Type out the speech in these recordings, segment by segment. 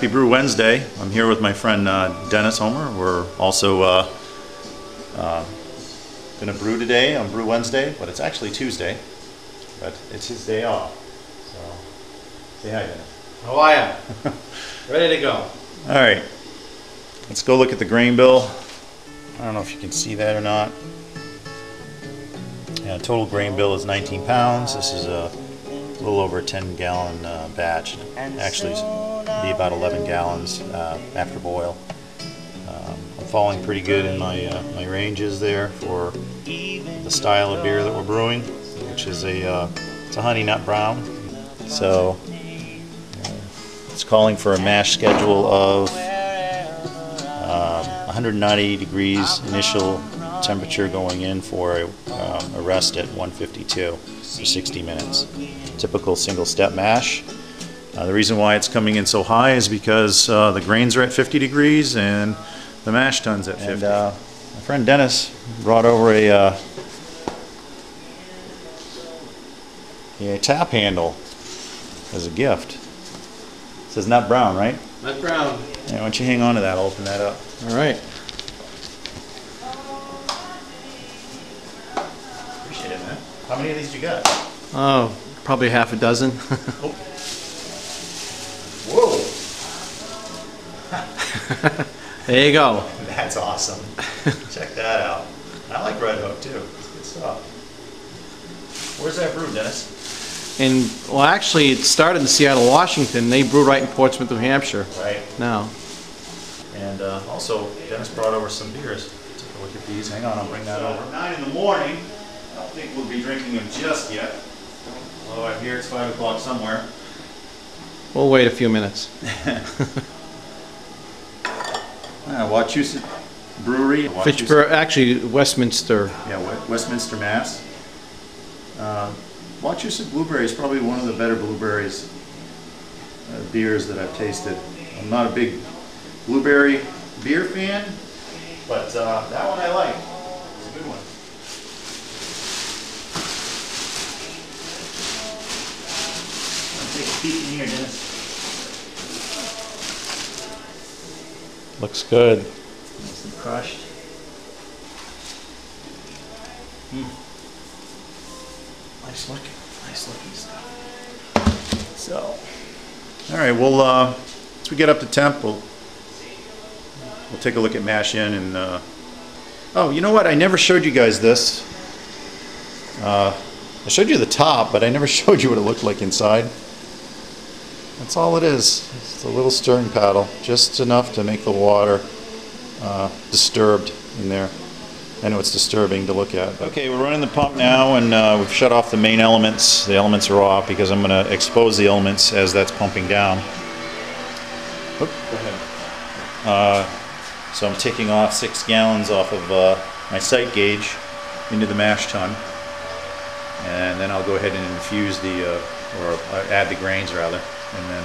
Happy Brew Wednesday. I'm here with my friend Dennis Homer. We're also going to brew today on Brew Wednesday, but it's actually Tuesday, but it's his day off. So, say hi, Dennis. How are you? Ready to go. All right, let's go look at the grain bill. I don't know if you can see that or not. Yeah, total grain bill is 19 pounds. This is a little over a 10-gallon batch. Actually, be about 11 gallons after boil. I'm falling pretty good in my ranges there for the style of beer that we're brewing, which is it's a honey nut brown. So it's calling for a mash schedule of 190 degrees initial temperature going in for a rest at 152 for 60 minutes. Typical single step mash. The reason why it's coming in so high is because the grains are at 50 degrees and the mash tun's at 50. And my friend Dennis brought over a tap handle as a gift. It says nut brown, right? Nut brown. Yeah, why don't you hang on to that? I'll open that up. All right. Appreciate it, man. How many of these you got? Oh, probably half a dozen. Oh. Whoa! There you go. That's awesome. Check that out. I like Red Hook too. It's good stuff. Where's that brewed, Dennis? And well, actually, it started in Seattle, Washington. They brew right in Portsmouth, New Hampshire. Right. Now. And also, Dennis brought over some beers. Take a look at these. Hang on, I'll bring that over. 9 in the morning. I don't think we'll be drinking them just yet. Although I hear it's 5 o'clock somewhere. We'll wait a few minutes. Wachusett Brewery. Fitchburg, actually Westminster. Yeah, Westminster, Mass. Wachusett Blueberry is probably one of the better blueberries beers that I've tasted. I'm not a big blueberry beer fan, but that one I like. It's a good one. Take a peek in here, Dennis. Looks good. Nice and crushed. Nice looking stuff. So, all right. Well, once we get up to temp, we'll take a look at mash in and. Oh, you know what? I never showed you guys this. I showed you the top, but I never showed you what it looked like inside. That's all it is. It's a little stirring paddle, just enough to make the water disturbed in there. I know it's disturbing to look at. Okay, we're running the pump now, and we've shut off the main elements. The elements are off because I'm going to expose the elements as that's pumping down. Oop, go ahead. So I'm taking off 6 gallons off of my sight gauge into the mash tun, and then I'll go ahead and infuse or add the grains rather, and then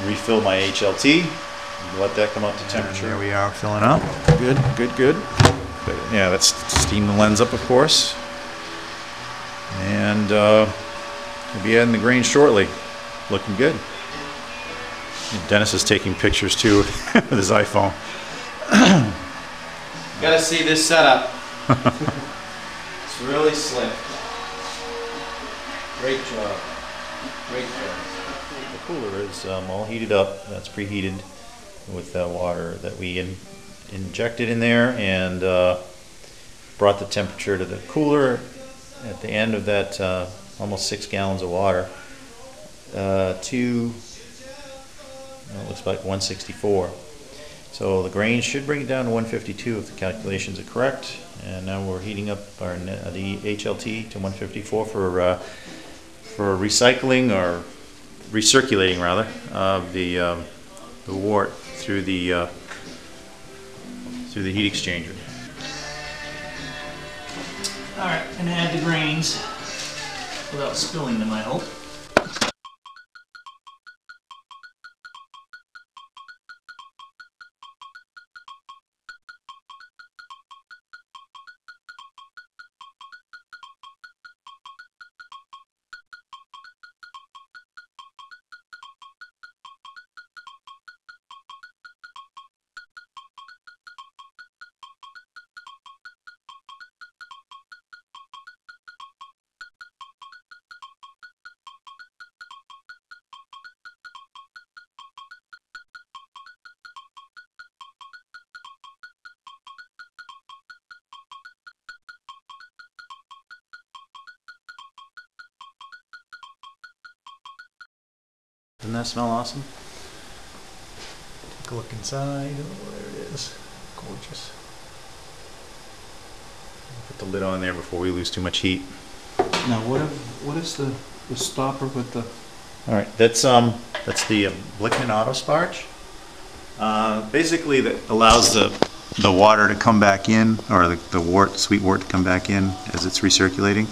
refill my HLT. Let that come up to temperature. And there we are, filling up. Good, good, good. Yeah, that's steam the lens up, of course. And we'll be adding the grain shortly. Looking good. And Dennis is taking pictures too with his iPhone. Gotta see this setup. It's really slick. Great job. Great job. The cooler is all heated up. That's preheated with water that we injected in there and brought the temperature to the cooler at the end of that almost 6 gallons of water to it looks like 164. So the grain should bring it down to 152 if the calculations are correct. And now we're heating up the HLT to 154 for recycling or recirculating rather of the wort through the heat exchanger. All right, and add the grains without spilling them, I hope. Doesn't that smell awesome? Take a look inside. Oh, there it is. Gorgeous. Put the lid on there before we lose too much heat. Now, what is the stopper with the... All right, that's the Blickman Auto Sparge. Basically, that allows the water to come back in, or the sweet wort to come back in as it's recirculating.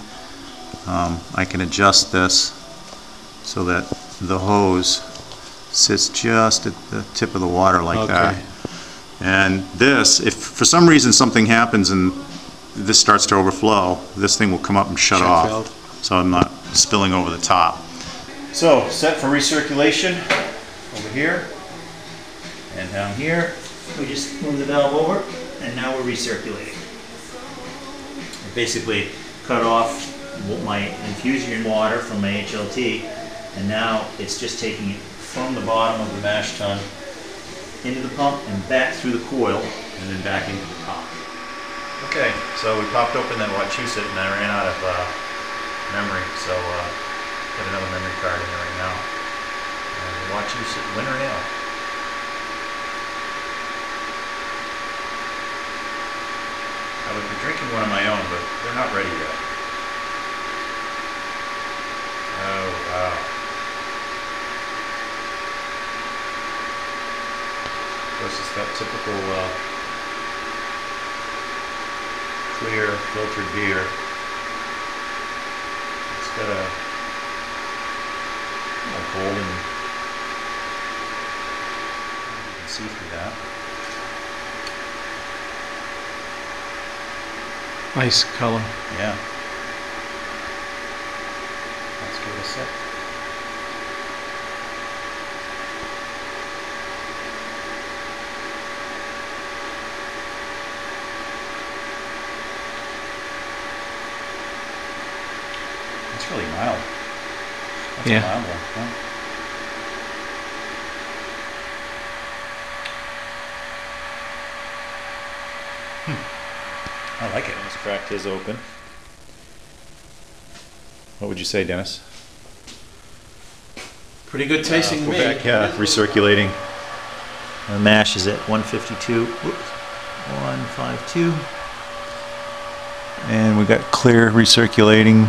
I can adjust this so that the hose sits just at the tip of the water like that. And this, if for some reason something happens and this starts to overflow, this thing will come up and shut off, so I'm not spilling over the top. So, set for recirculation over here, and down here. We just move the valve over, and now we're recirculating. I basically cut off my infusion water from my HLT, and now it's just taking it from the bottom of the mash tun into the pump and back through the coil, and then back into the pump. Okay, so we popped open that Wachusett, and I ran out of memory, so put another memory card in there right now. And Wachusett Winter Ale. I would be drinking one of my own, but they're not ready yet. Oh, wow. Of course, it's that typical clear filtered beer. It's got a golden, you can see through that. Nice color. Yeah. Let's give it a sip. It's really mild. That's a mild one. Huh? I like it. Dennis cracked his open. What would you say, Dennis? Pretty good tasting to me. We're back recirculating. The mash is at 152. Whoops. 152. And we got clear recirculating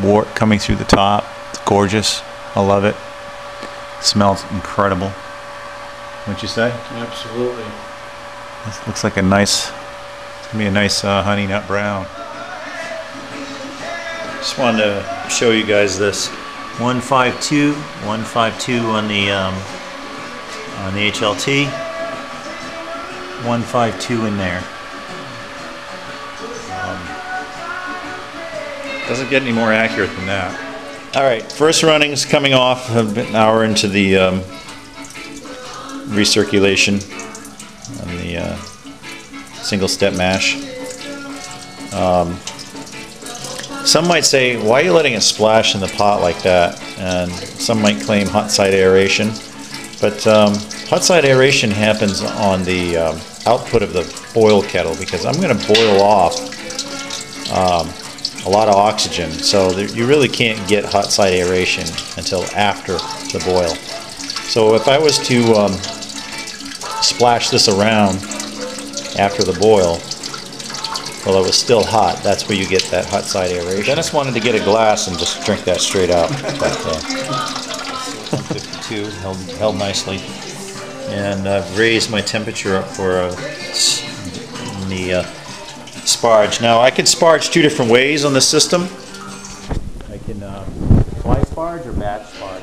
wort coming through the top. It's gorgeous. I love it. It smells incredible. Wouldn't you say? Absolutely. This looks like a nice, it's gonna be a nice honey nut brown. Just wanted to show you guys this 152 on the HLT, 152 in there. Doesn't get any more accurate than that. All right, first running's coming off an hour into the recirculation on the single step mash. Some might say, why are you letting it splash in the pot like that? And some might claim hot side aeration. But hot side aeration happens on the output of the boil kettle, because I'm going to boil off a lot of oxygen. So you really can't get hot side aeration until after the boil. So if I was to splash this around after the boil, well, it was still hot. That's where you get that hot side aeration. Dennis wanted to get a glass and just drink that straight out. But 152 held nicely, and I've raised my temperature up for the sparge. Now I can sparge two different ways on the system. I can fly sparge or batch sparge.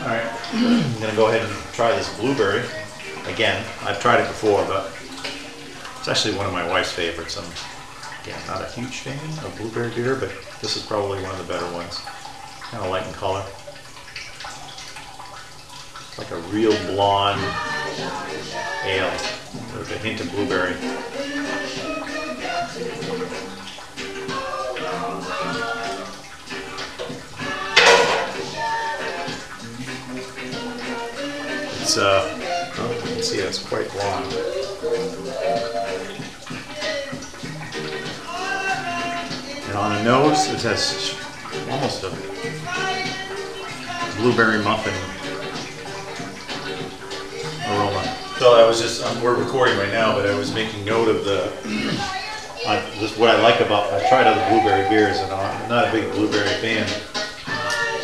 All right, I'm gonna go ahead and try this blueberry again. I've tried it before, but it's actually one of my wife's favorites. I'm not a huge fan of blueberry beer, but this is probably one of the better ones. Kind of light in color. It's like a real blonde ale with a hint of blueberry. It's you can see it's quite blonde. And on the nose, it has almost a blueberry muffin So I was just, we're recording right now, but I was making note of what I like about, I tried other blueberry beers, and I'm not a big blueberry fan,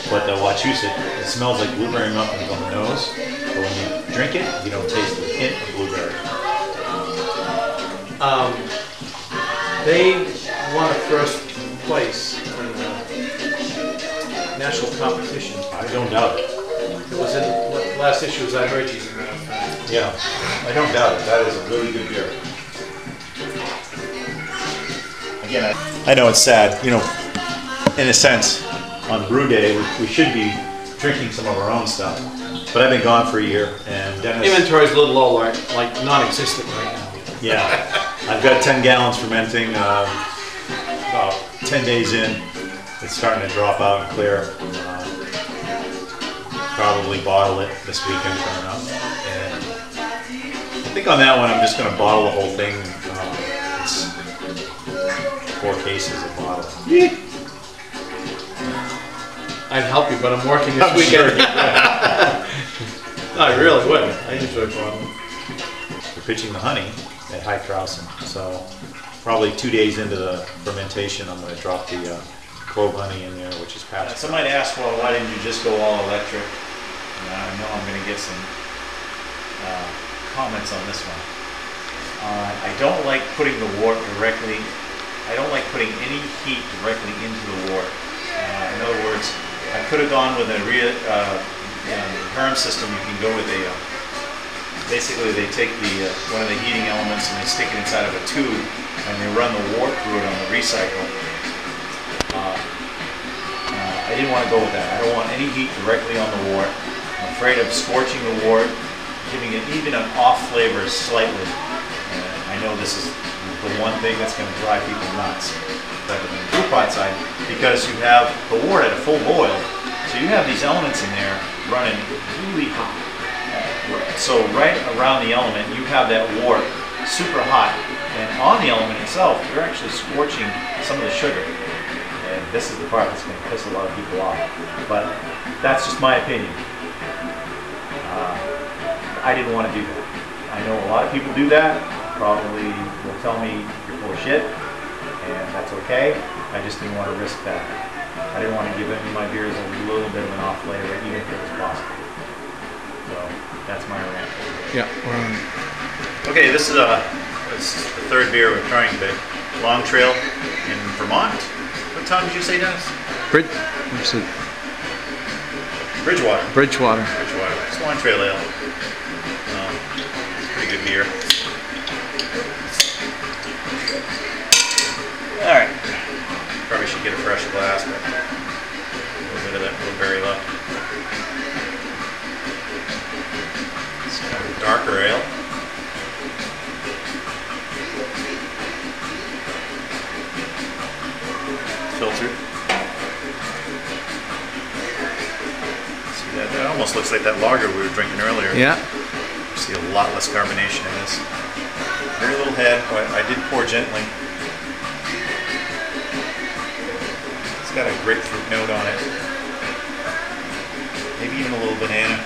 but the Wachusett, it smells like blueberry muffins on the nose, but when you drink it, you don't taste the hint of blueberry. They won a first place in the national competition. I don't doubt it. It was in, last issue was I heard you. Yeah, I don't doubt it. That is a really good beer. Again, I know it's sad, you know, in a sense, on Brew Day, we should be drinking some of our own stuff. But I've been gone for a year, and Dennis... Inventory's a little low, like non-existent right now. Yeah, I've got 10 gallons fermenting, about 10 days in. It's starting to drop out and clear. Probably bottle it this weekend coming up. And I think on that one, I'm just going to bottle the whole thing. It's 4 cases of bottle. I'd help you, but I'm working this weekend. Sure. No, I really would. I enjoy bottling. We're pitching the honey at high Krausen, so probably 2 days into the fermentation, I'm going to drop the clove honey in there, which is past. Somebody asked, well, why didn't you just go all electric? And I know I'm going to get some comments on this one. I don't like putting the wort directly. I don't like putting any heat directly into the wort. In other words, I could have gone with a Herm system. You can go with a. Basically, they take one of the heating elements and they stick it inside of a tube, and they run the wort through it on the recycle. I didn't want to go with that. I don't want any heat directly on the wort. I'm afraid of scorching the wort, giving it even an off flavor slightly. I know this is the one thing that's going to drive people nuts. But on the brew pot side, because you have the wort at a full boil, so you have these elements in there running really hot. So right around the element, you have that wort super hot, and on the element itself, you're actually scorching some of the sugar. And this is the part that's going to piss a lot of people off. But that's just my opinion. I didn't want to do that. I know a lot of people do that. Probably will tell me you're full of shit, and that's okay. I just didn't want to risk that. I didn't want to give any of my beers a little bit of an off flavor, even if it was possible. So that's my rant. Yeah. Okay, this is the third beer we're trying today. Long Trail in Vermont. What town did you say, Dennis? Bridgewater. Bridgewater. It's Long Trail Ale. Pretty good beer. All right. Probably should get a fresh glass, but a little bit of that blueberry left. It's kind of a darker ale. Filtered. See that? That almost looks like that lager we were drinking earlier. Yeah. You see a lot less carbonation in this. Very little head, but I did pour gently. It's got a grapefruit note on it. Maybe even a little banana.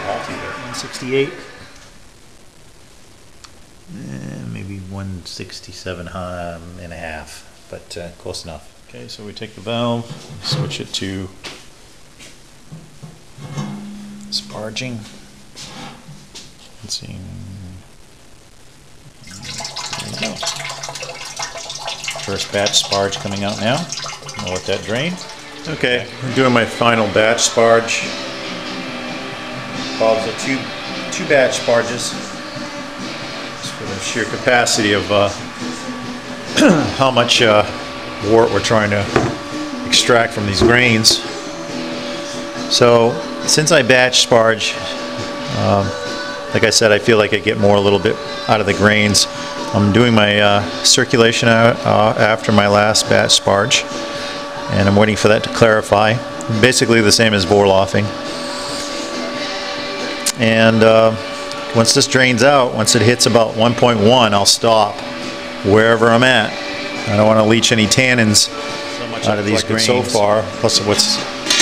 Malty there. 168. Maybe 167 and a half, but close enough. Okay, so we take the valve, switch it to sparging. Let's see. There we go. First batch sparge coming out now. I'll let that drain. Okay, I'm doing my final batch sparge. Involves the two batch sparges. Just for the sheer capacity of how much wort we're trying to extract from these grains. So since I batch sparge, like I said, I feel like I get more a little bit out of the grains. I'm doing my circulation after my last batch sparge, and I'm waiting for that to clarify. Basically the same as Vorloffing. And once this drains out, once it hits about 1.1, I'll stop wherever I'm at I don't want to leach any tannins out of these grains so far. Plus, what's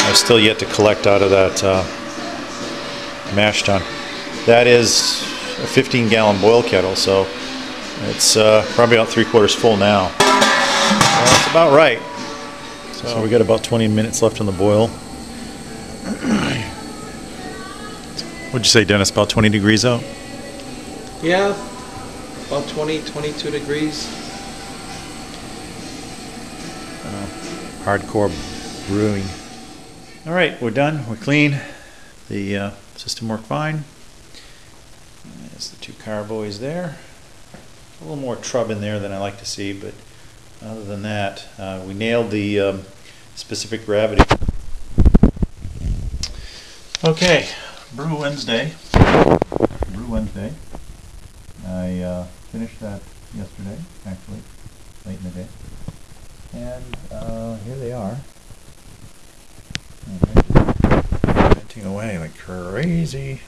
I've still yet to collect out of that mash tun. That is a 15-gallon boil kettle, so it's probably about 3/4 full now. That's about right. So we got about 20 minutes left on the boil. What'd you say, Dennis? About 20 degrees out? Yeah, about 20, 22 degrees. Hardcore brewing. All right, we're done. We're clean. The system worked fine. There's the 2 carboys there. A little more trub in there than I like to see, but other than that, we nailed the specific gravity. Okay, Brew Wednesday. Brew Wednesday. I finished that yesterday, actually, late in the day. And here they are. Venting away like crazy.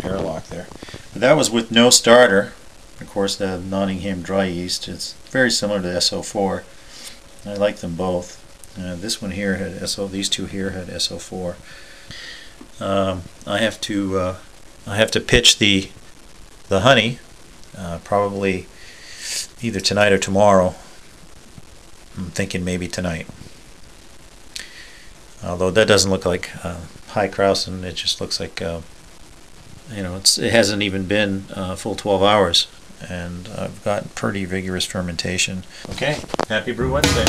Airlock there. But that was with no starter. Of course, the Nottingham dry yeast. It's very similar to SO4. I like them both. This one here had SO. These two here had SO4. I have to pitch the honey probably either tonight or tomorrow. I'm thinking maybe tonight. Although that doesn't look like high Krausen, it just looks like you know, it hasn't even been full 12 hours, and I've got pretty vigorous fermentation. Okay, happy Brew Wednesday.